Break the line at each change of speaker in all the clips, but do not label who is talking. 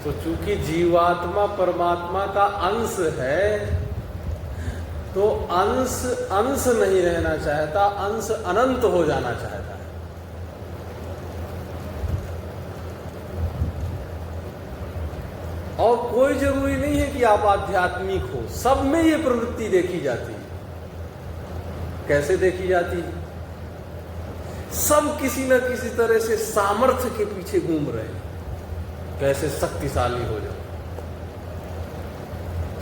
तो चूंकि जीवात्मा परमात्मा का अंश है, तो अंश अंश नहीं रहना चाहता, अंश अनंत हो जाना चाहता है। और कोई जरूरी नहीं है कि आप आध्यात्मिक हो, सब में ये प्रवृत्ति देखी जाती है। कैसे देखी जाती है? सब किसी न किसी तरह से सामर्थ्य के पीछे घूम रहे हैं, कैसे शक्तिशाली हो जाए।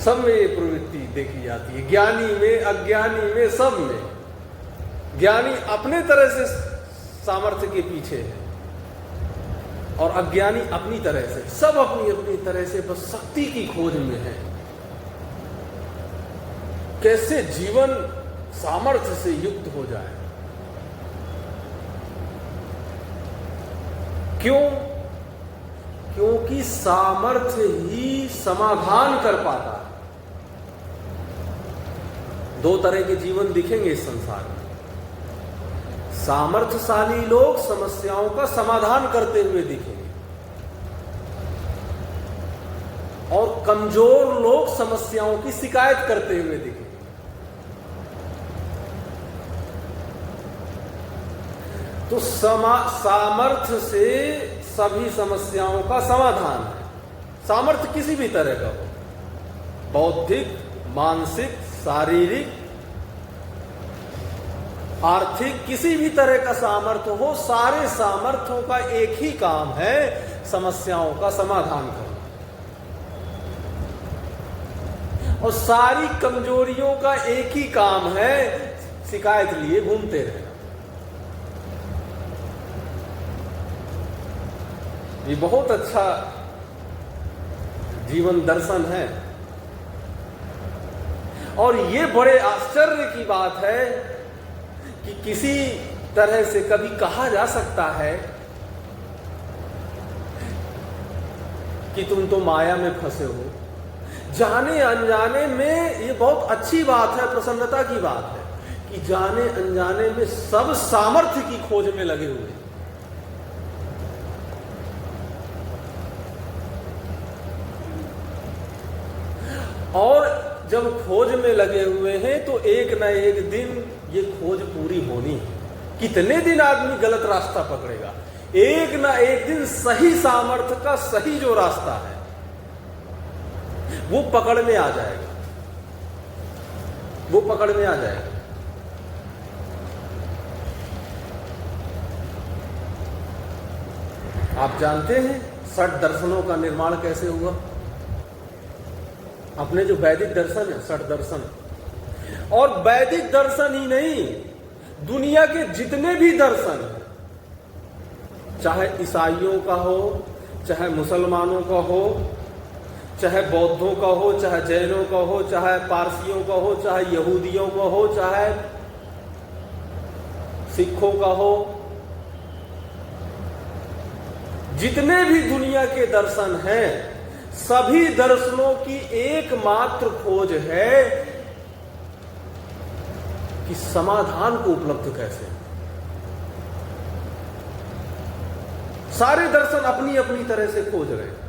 सब में ये प्रवृत्ति देखी जाती है, ज्ञानी में, अज्ञानी में, सब में। ज्ञानी अपने तरह से सामर्थ्य के पीछे है और अज्ञानी अपनी तरह से, सब अपनी अपनी तरह से बस शक्ति की खोज में है। कैसे जीवन सामर्थ्य से युक्त हो जाए। क्यों? क्योंकि सामर्थ्य ही समाधान कर पाता है। दो तरह के जीवन दिखेंगे इस संसार में। सामर्थ्यशाली लोग समस्याओं का समाधान करते हुए दिखेंगे और कमजोर लोग समस्याओं की शिकायत करते हुए दिखेंगे। तो सामर्थ्य से सभी समस्याओं का समाधान है। सामर्थ्य किसी भी तरह का हो, बौद्धिक, मानसिक, शारीरिक, आर्थिक, किसी भी तरह का सामर्थ्य हो, सारे सामर्थ्यों का एक ही काम है, समस्याओं का समाधान करना। और सारी कमजोरियों का एक ही काम है, शिकायत लिए घूमते रहना। ये बहुत अच्छा जीवन दर्शन है। और ये बड़े आश्चर्य की बात है कि किसी तरह से कभी कहा जा सकता है कि तुम तो माया में फंसे हो। जाने अनजाने में ये बहुत अच्छी बात है, प्रसन्नता की बात है कि जाने अनजाने में सब सामर्थ्य की खोज में लगे हुए हैं। और जब खोज में लगे हुए हैं तो एक न एक दिन ये खोज पूरी होनी है। कितने दिन आदमी गलत रास्ता पकड़ेगा? एक न एक दिन सही सामर्थ्य का सही जो रास्ता है वो पकड़ में आ जाएगा, वो पकड़ में आ जाएगा। आप जानते हैं षट दर्शनों का निर्माण कैसे हुआ? अपने जो वैदिक दर्शन है, षट दर्शन, और वैदिक दर्शन ही नहीं, दुनिया के जितने भी दर्शन हैं, चाहे ईसाइयों का हो, चाहे मुसलमानों का हो, चाहे बौद्धों का हो, चाहे जैनों का हो, चाहे पारसियों का हो, चाहे यहूदियों का हो, चाहे सिखों का हो, जितने भी दुनिया के दर्शन हैं, सभी दर्शनों की एकमात्र खोज है कि समाधान को उपलब्ध कैसे। सारे दर्शन अपनी अपनी तरह से खोज रहे हैं,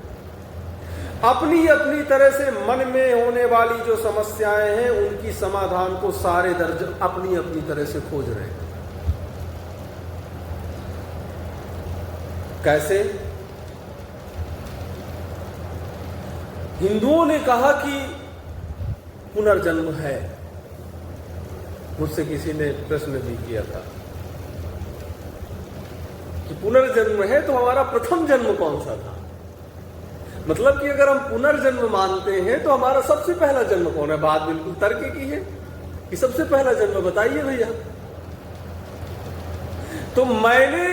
अपनी अपनी तरह से मन में होने वाली जो समस्याएं हैं उनकी समाधान को सारे दर्शन अपनी अपनी तरह से खोज रहे हैं। कैसे? हिंदुओं ने कहा कि पुनर्जन्म है। मुझसे किसी ने प्रश्न भी किया था कि पुनर्जन्म है तो हमारा प्रथम जन्म कौन सा था? मतलब कि अगर हम पुनर्जन्म मानते हैं तो हमारा सबसे पहला जन्म कौन है? बात बिल्कुल तर्क की है कि सबसे पहला जन्म बताइए भैया। तो मैंने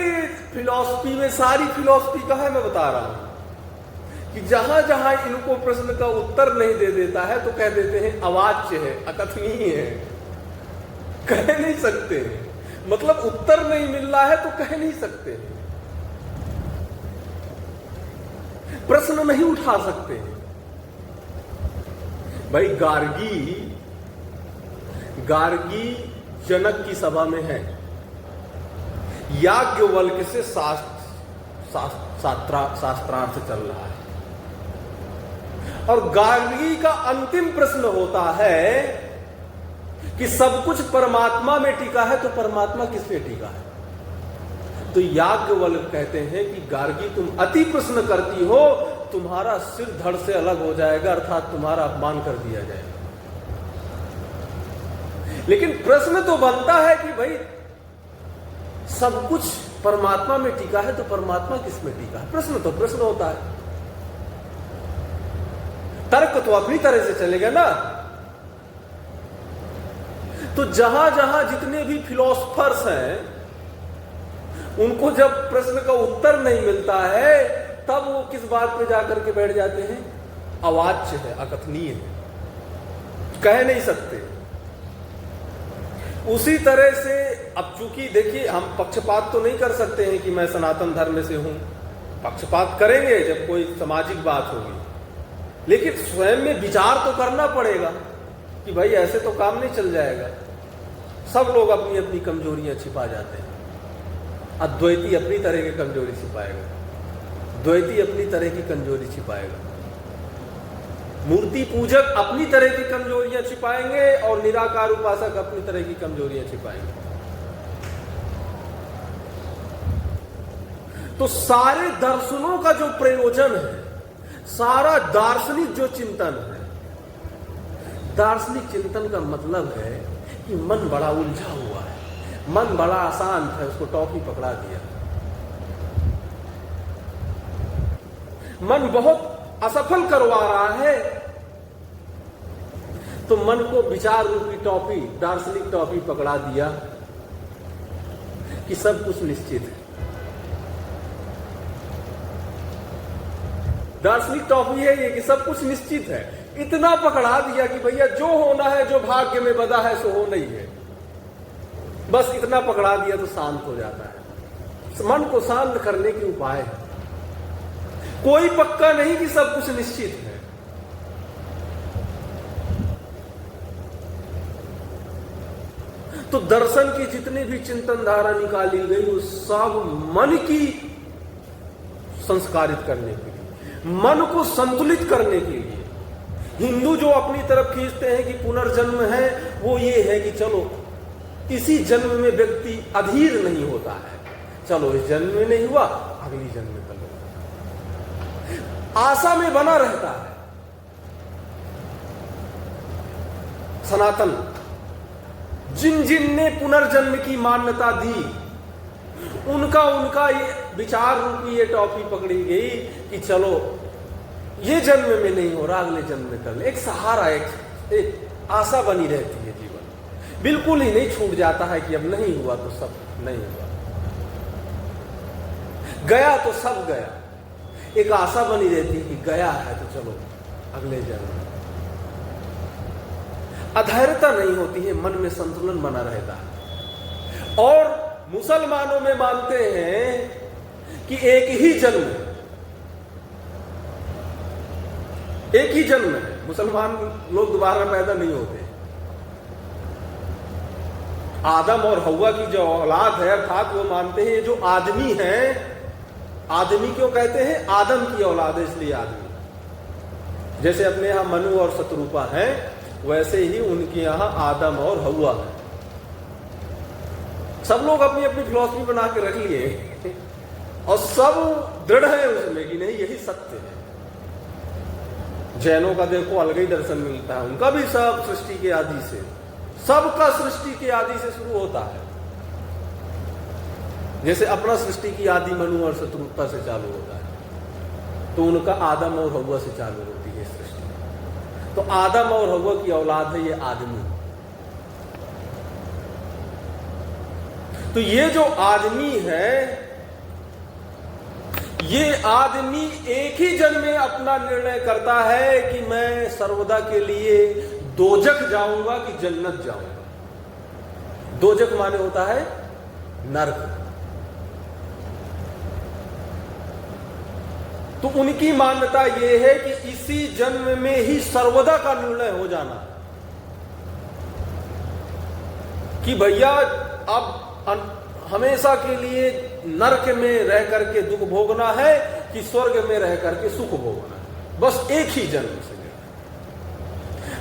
फिलॉसफी में सारी फिलॉसफी का है, मैं बता रहा हूं कि जहां जहां इनको प्रश्न का उत्तर नहीं दे देता है तो कह देते हैं अवाच्य है, अकथनीय है, कह नहीं सकते। मतलब उत्तर नहीं मिल रहा है तो कह नहीं सकते, प्रश्न नहीं उठा सकते। भाई गार्गी जनक की सभा में है, याज्ञवल्क्य से शास्त्रार्थ चल रहा है। और गार्गी का अंतिम प्रश्न होता है कि सब कुछ परमात्मा में टिका है, तो परमात्मा किसमें टिका है? तो याज्ञवल्क्य कहते हैं कि गार्गी तुम अति प्रश्न करती हो, तुम्हारा सिर धड़ से अलग हो जाएगा, अर्थात तुम्हारा अपमान कर दिया जाएगा। लेकिन प्रश्न तो बनता है कि भाई सब कुछ परमात्मा में टिका है, तो परमात्मा किसमें टिका है? प्रश्न तो प्रश्न होता है। तर्क तो अपनी तरह से चलेगा ना। तो जहां जहां जितने भी फिलोसफर्स हैं, उनको जब प्रश्न का उत्तर नहीं मिलता है, तब वो किस बात पे जाकर के बैठ जाते हैं? अवाच्य है, अकथनीय है, कह नहीं सकते। उसी तरह से अब चूंकि देखिए, हम पक्षपात तो नहीं कर सकते हैं कि मैं सनातन धर्म से हूं। पक्षपात करेंगे जब कोई सामाजिक बात होगी, लेकिन स्वयं में विचार तो करना पड़ेगा कि भाई ऐसे तो काम नहीं चल जाएगा। सब लोग अपनी अपनी कमजोरियां छिपा जाते हैं। अद्वैती अपनी तरह की कमजोरी छिपाएगा, द्वैती अपनी तरह की कमजोरी छिपाएगा, मूर्ति पूजक अपनी तरह की कमजोरियां छिपाएंगे और निराकार उपासक अपनी तरह की कमजोरियां छिपाएंगे। तो सारे दर्शनों का जो प्रयोजन है, सारा दार्शनिक जो चिंतन है, दार्शनिक चिंतन का मतलब है कि मन बड़ा उलझा हुआ है, मन बड़ा आसान है, उसको टॉफी पकड़ा दिया। मन बहुत असफल करवा रहा है, तो मन को विचार रूपी टॉफी, दार्शनिक टॉफी पकड़ा दिया कि सब कुछ निश्चित है। दार्शनिक टॉफी है ये कि सब कुछ निश्चित है। इतना पकड़ा दिया कि भैया जो होना है, जो भाग्य में बधा है, सो होना ही है। बस इतना पकड़ा दिया तो शांत हो जाता है। मन को शांत करने के उपाय है। कोई पक्का नहीं कि सब कुछ निश्चित है। तो दर्शन की जितनी भी चिंतन धारा निकाली गई, वो सब मन की संस्कारित करने के लिए, मन को संतुलित करने के लिए। हिंदू जो अपनी तरफ खींचते हैं कि पुनर्जन्म है, वो ये है कि चलो इसी जन्म में व्यक्ति अधीर नहीं होता है, चलो इस जन्म में नहीं हुआ, अगली जन्म में कर लो, आशा में बना रहता है। सनातन जिन जिन ने पुनर्जन्म की मान्यता दी, उनका ये विचार रूपी ये टॉफी पकड़ी गई कि चलो ये जन्म में नहीं हो रहा, अगले जन्म में कर ले। एक सहारा, एक आशा बनी रहती है। जीवन बिल्कुल ही नहीं छूट जाता है कि अब नहीं हुआ तो सब नहीं हुआ, गया तो सब गया। एक आशा बनी रहती है कि गया है तो चलो अगले जन्म। अधैर्यता नहीं होती है, मन में संतुलन बना रहता है। और मुसलमानों में मानते हैं कि एक ही जन्म है, एक ही जन्म है। मुसलमान लोग दोबारा पैदा नहीं होते। आदम और हव्वा की जो औलाद है, अर्थात वो मानते हैं जो आदमी है, आदमी क्यों कहते हैं? आदम की औलाद है इसलिए आदमी। जैसे अपने यहां मनु और शत्रुपा है, वैसे ही उनके यहां आदम और हव्वा है। सब लोग अपनी अपनी फिलॉसफी बना के रख लिए और सब दृढ़ है उसमें कि नहीं यही सत्य है। जैनों का देखो अलग ही दर्शन मिलता है, उनका भी सब सृष्टि के आदि से, सबका सृष्टि के आदि से शुरू होता है। जैसे अपना सृष्टि की आदि मनु और शत्रुता से चालू होता है, तो उनका आदम और हव्वा से चालू होती है सृष्टि। तो आदम और हव्वा की औलाद है ये आदमी। तो ये जो आदमी है, ये आदमी एक ही जन्म में अपना निर्णय करता है कि मैं सर्वदा के लिए दोजख जाऊंगा कि जन्नत जाऊंगा। दोजख माने होता है नरक। तो उनकी मान्यता यह है कि इसी जन्म में ही सर्वदा का निर्णय हो जाना कि भैया अब हमेशा के लिए नरक में रह करके दुख भोगना है कि स्वर्ग में रह करके सुख भोगना है। बस एक ही जन्म से निर्णय।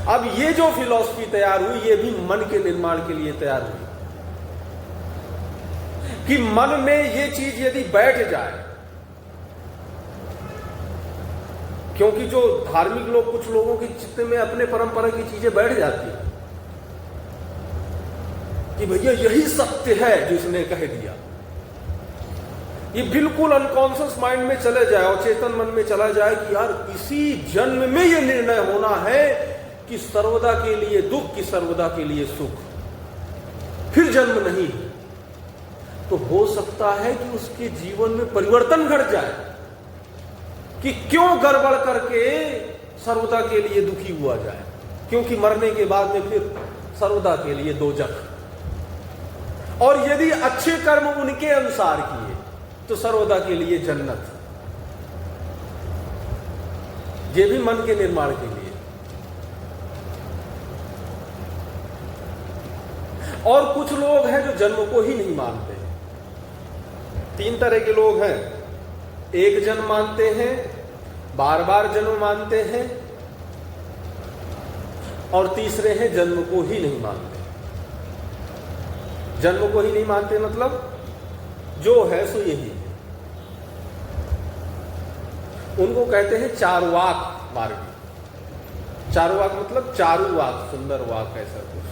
अब ये जो फिलॉसफी तैयार हुई, ये भी मन के निर्माण के लिए तैयार हुई कि मन में ये चीज यदि बैठ जाए, क्योंकि जो धार्मिक लोग, कुछ लोगों के चित्त में अपने परंपरा की चीजें बैठ जाती है कि भैया यही सत्य है जो इसने कह दिया। ये बिल्कुल अनकॉन्शियस माइंड में चले जाए और चेतन मन में चला जाए कि यार इसी जन्म में ये निर्णय होना है कि सर्वदा के लिए दुख, कि सर्वदा के लिए सुख, फिर जन्म नहीं। तो हो सकता है कि उसके जीवन में परिवर्तन घट जाए कि क्यों गड़बड़ करके सर्वदा के लिए दुखी हुआ जाए, क्योंकि मरने के बाद में फिर सर्वदा के लिए दोजख। और यदि अच्छे कर्म उनके अनुसार किए तो सर्वदा के लिए जन्नत। ये भी मन के निर्माण के लिए। और कुछ लोग हैं जो जन्म को ही नहीं मानते। 3 तरह के लोग हैं। एक जन्म मानते हैं, बार बार जन्म मानते हैं, और तीसरे हैं जन्म को ही नहीं मानते। जन्म को ही नहीं मानते मतलब जो है सो यही। उनको कहते हैं चारुवाक मार्गी। चारुवाक मतलब चारु वाक, सुंदर वाक, ऐसा कुछ।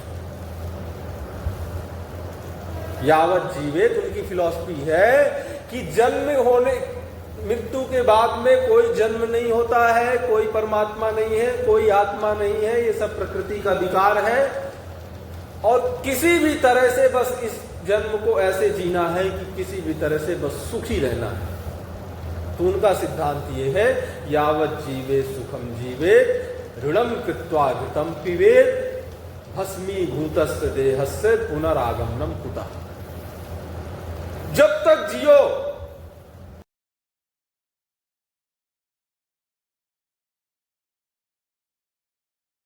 यावत जीवित उनकी फिलॉसफी है कि जन्म होने, मृत्यु के बाद में कोई जन्म नहीं होता है, कोई परमात्मा नहीं है, कोई आत्मा नहीं है, ये सब प्रकृति का विकार है, और किसी भी तरह से बस इस जन्म को ऐसे जीना है कि किसी भी तरह से बस सुखी रहना है। तो उनका सिद्धांत ये है, यावत जीवे सुखम जीवे, ऋणम कृत्वा घृतम पिबेत, भस्मीभूतस्य देहस्य पुनरागमनम कुतः। जब तक जियो